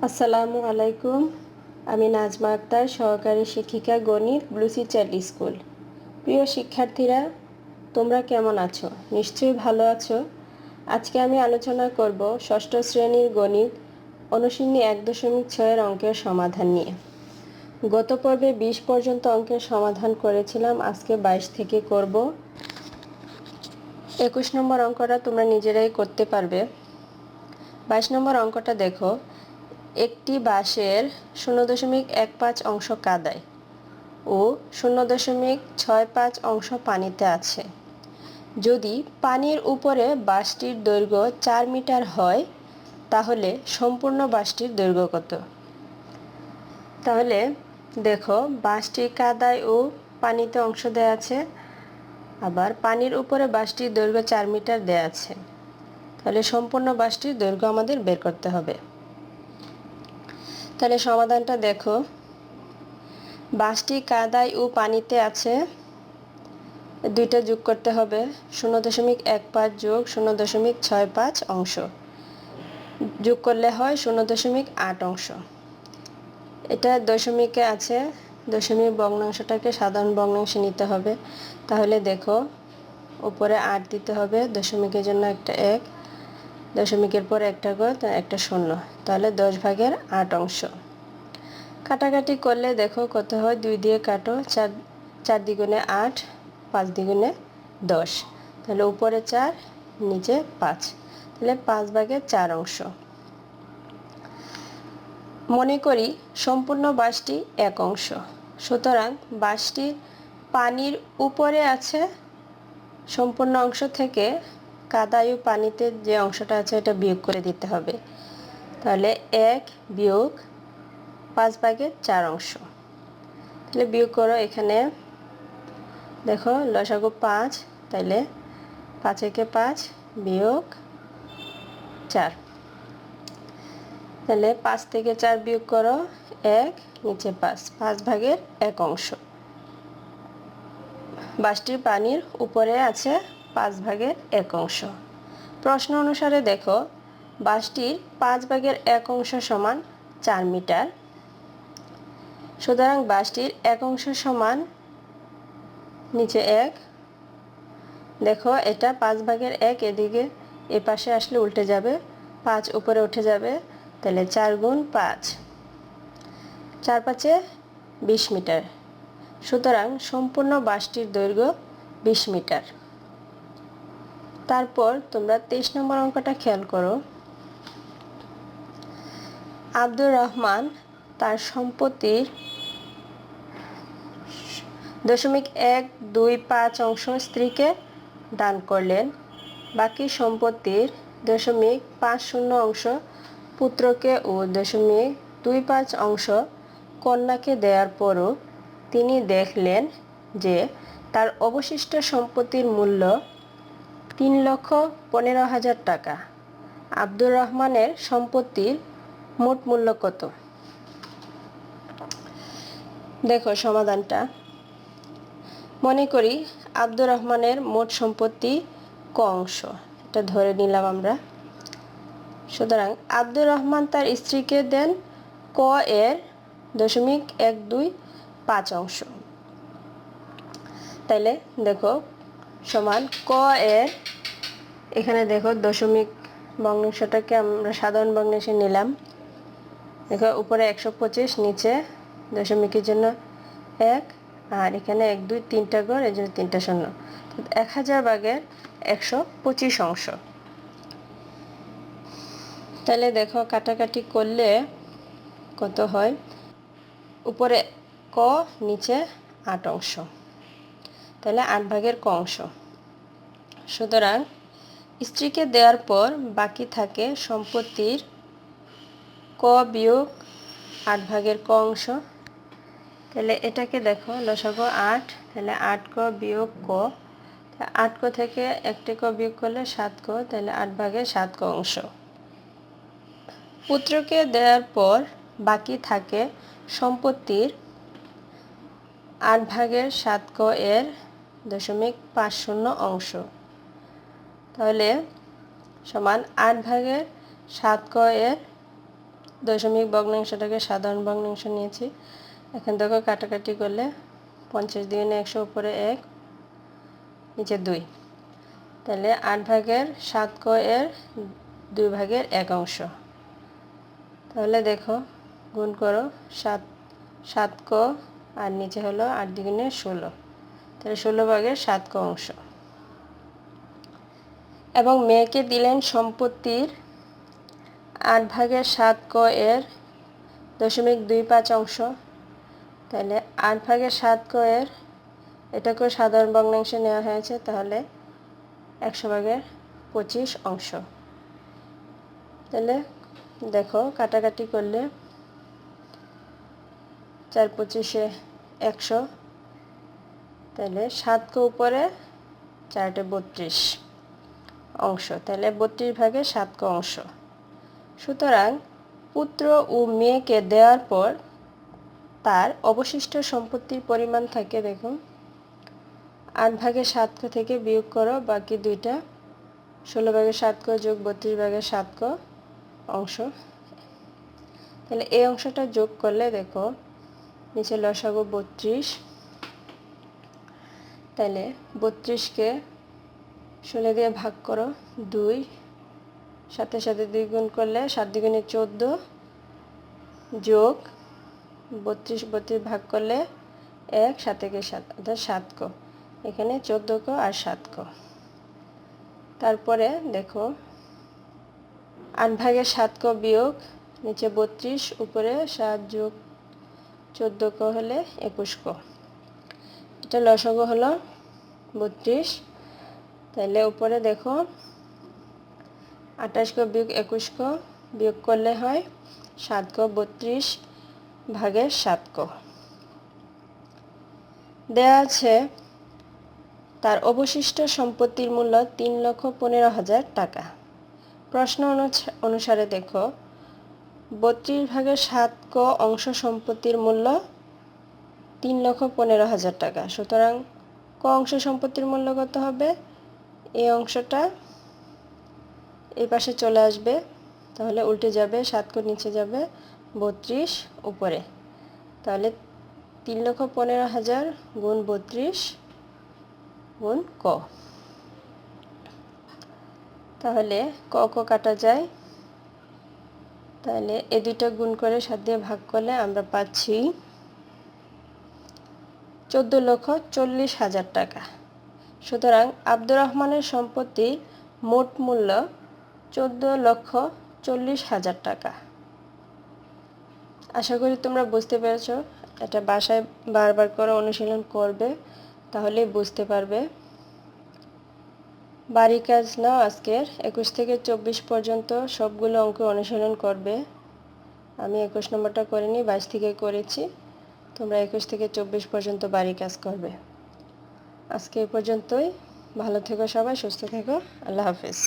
আসসালামু আলাইকুম। আমি নাজমা আক্তার, সহকারী শিক্ষিকা, গণিত, ব্লুসি চাইল্ড স্কুল। প্রিয় শিক্ষার্থীরা, তোমরা কেমন আছো? নিশ্চয়ই ভালো আছো। আজকে আমি আলোচনা করব ষষ্ঠ শ্রেণীর গণিত অনুশীলনী 1.6 অঙ্কের সমাধান নিয়ে। গত পর্বে 20 পর্যন্ত অঙ্কের সমাধান করেছিলাম, আজকে 22 থেকে করব। 21 নম্বর অঙ্কটা তোমরা নিজেরাই করতে পারবে। 22 নম্বর অঙ্কটা দেখো, একটি বাঁশের 0.15 অংশ কাদায় ও 0.65 অংশ পানিতে আছে। যদি পানির উপরে বাঁশটির দৈর্ঘ্য 4 মিটার হয়, তাহলে সম্পূর্ণ বাঁশটির দৈর্ঘ্য কত? তাহলে দেখো, বাঁশটি কাদায় ও পানিতে অংশ দেয়া আছে, আবার পানির উপরে বাঁশটির দৈর্ঘ্য 4 মিটার দেয়া আছে। তাহলে সম্পূর্ণ বাঁশটির দৈর্ঘ্য আমাদের বের করতে হবে। তাহলে সমাধানটা দেখো, বাঁশটি কাদায় ও পানিতে আছে, দুইটা যোগ করতে হবে। 0.15 যোগ 0.65 অংশ যোগ করলে হয় 0.8 অংশ। এটা দশমিকে আছে, দশমিক ভগ্নাংশটাকে সাধারণ ভগ্নাংশে নিতে হবে। তাহলে দেখো, উপরে 8 দিতে হবে, দশমিকের জন্য একটা 1, দশমিকের পর একটা ঘর, একটা 0, তাহলে 10/8 অংশ। কাটাকাটি করলে দেখো কত হয়, 2 দিয়ে কাটো, 4 দ্বিগুণে 8, 5 দ্বিগুণে 10, তাহলে উপরে 4, নিচে 5, তাহলে 5/4 অংশ। মনে করি সম্পূর্ণ বাঁশটি 1 অংশ, সুতরাং বাঁশটি পানির উপরে আছে। সম্পূর্ণ অংশ থেকে কাদায় ও পানিতে যে অংশটা আছে এটা বিয়োগ করে দিতে হবে। তাহলে 1 বিয়োগ 5/4 অংশ। তাহলে বিয়োগ করো, এখানে দেখো লসাগু 5, তাইলে 5 একে 5 বিয়োগ 4, তাহলে 5 থেকে 4 বিয়োগ করো, 1, নিচে 5, 5/1 অংশ। বাঁশটি পানির উপরে আছে, 5/1 অংশ। প্রশ্ন অনুসারে দেখো, বাঁশটির 5/1 অংশ সমান 4 মিটার। সুতরাং বাঁশটির 1 অংশ সমান, নিচে 1, দেখো এটা 5/1, এদিকে এ পাশে আসলে উল্টে যাবে, 5 উপরে উঠে যাবে, তাহলে 4 গুণ 5, 4 5-এ 20 মিটার। সুতরাং সম্পূর্ণ বাঁশটির দৈর্ঘ্য 20 মিটার। তারপর তোমরা 23 নম্বর অঙ্কটা খেয়াল করো। আব্দুর রহমান তার সম্পত্তির 0.125 অংশ স্ত্রীকে দান করলেন। বাকি সম্পত্তির 0.50 অংশ পুত্রকে ও 0.25 অংশ কন্যাকে দেওয়ার পরও তিনি দেখলেন যে তার অবশিষ্ট সম্পত্তির মূল্য 3,15,000 টাকা। আব্দুর রহমানের সম্পত্তির মোট মূল্য কত? দেখো সমাধানটা। মনে করি আব্দুর রহমানের মোট সম্পত্তি ক অংশ, এটা ধরে নিলাম আমরা। সুতরাং আব্দুর রহমান তার স্ত্রীকে দেন ক এর 0.125 অংশ। তাইলে দেখো সমান ক এর, এখানে দেখো দশমিক ভগ্নাংশটাকে আমরা সাধারণ ভগ্নাংশে নিলাম। দেখো উপরে 125, নিচে দশমিকের জন্য 1, আর এখানে 1 2 3টা ঘর, এই জন্য 3টা শূন্য, 1000/125 অংশ। তাহলে দেখো কাটাকাটি করলে কত হয়, উপরে ক, নিচে 8 অংশ, তাহলে 8/ক অংশ। সুতরাং স্ত্রীকে দেওয়ার পর বাকি থাকে সম্পত্তির ক বিয়োগ 8/ক অংশ। তাহলে এটাকে দেখো লসাগু 8, তাহলে 8 ক বিয়োগ ক, 8 ক থেকে 1টি ক বিয়োগ করলে 7 ক, তাহলে 8/7 অংশ। পুত্রকে দেওয়ার পর বাকি থাকে সম্পত্তির 8/7 এর 0.50 অংশ। তাহলে সমান 8/7 এর দশমিক ভগ্নাংশটাকে সাধারণ ভগ্নাংশ নিয়েছি। এখন দেখো কাটাকাটি করলে 50 দ্বিগুণে 100 উপরে 1 নিচে 2, তাহলে 8 ভাগের 7 ক এর 2 ভাগের 1 অংশ। তাহলে দেখো গুণ করো 7 ক আর নিচে হলো 8 দ্বিগুণে 16, তাহলে 16 ভাগের 7 ক অংশ। এবং মেয়েকে দিলেন সম্পত্তির 8 ভাগের 7 ক এর 0.25 অংশ। তাহলে 8 ভাগের 7 ক এর এটাকেও সাধারণ ভগ্নাংশে নেওয়া হয়েছে, তাহলে 100 ভাগের 25 অংশ। তাহলে দেখো কাটাকাটি করলে 4 25 100, তাহলে 7 ক উপরে 4 32 অংশ, তাহলে 32 ভাগের 7 ক অংশ। সুতরাং পুত্র ও মেয়েকে দেওয়ার পর তার অবশিষ্ট সম্পত্তির পরিমাণ থাকে, দেখুন 8 ভাগের 7 ক থেকে বিয়োগ করো বাকি দুইটা, 16 ভাগের 7 ক যোগ 32 ভাগের 7 ক অংশ। তাহলে এই অংশটা যোগ করলে দেখো নিচে লসাগু 32, তাহলে 32কে 16 দিয়ে ভাগ করো 2, সাথে সাথে 2 গুণ করলে 7 দুগুণে 14 যোগ 32 ভাগ করলে 1, 7 একে 7 অর্থাৎ 7 ক, এখানে 14 ক আর 7 ক। তারপরে দেখো 8 ভাগের 7 ক বিয়োগ নিচে 32 উপরে 7 যোগ 14 ক হলে 21 ক, এটা লসাগু হলো 32। তাহলে উপরে দেখো 28 ক বিয়োগ 21 ক বিয়োগ করলে হয় 7 ক, 32 ভাগের 7 ক। দেয়া আছে তার অবশিষ্ট সম্পত্তির মূল্য 3,15,000 টাকা। প্রশ্ন অনুসারে দেখো 32 ভাগের 7 ক অংশ সম্পত্তির মূল্য 3,15,000 টাকা। সুতরাং ক অংশ সম্পত্তির মূল্য কত হবে? এই অংশটা এই পাশে চলে আসবে, তাহলে উল্টে যাবে, 7 ক নিচে যাবে, 32 উপরে, তাহলে 3,15,000 গুণ 32 গুণ ক। তাহলে ক ক কাটা যায়, তাহলে এই দুইটা গুণ করে 7 দিয়ে ভাগ করলে আমরা পাচ্ছি 14,40,000 টাকা। সুতরাং আব্দুর রহমানের সম্পত্তির মোট মূল্য 14,40,000 টাকা। আশা করি তোমরা বুঝতে পেরেছো। এটা বাসায় বারবার করে অনুশীলন করবে, তাহলেই বুঝতে পারবে। বাড়ি কাজ নাও আজকের 21 থেকে 24 পর্যন্ত সবগুলো অঙ্ক অনুশীলন করবে। আমি 21 নম্বরটা করিনি, 22 থেকে করেছি। তোমরা 21 থেকে 24 পর্যন্ত বাড়ি কাজ করবে। আজকে এই পর্যন্তই। ভালো থেকো সবাই, সুস্থ থেকো। আল্লাহ হাফেজ।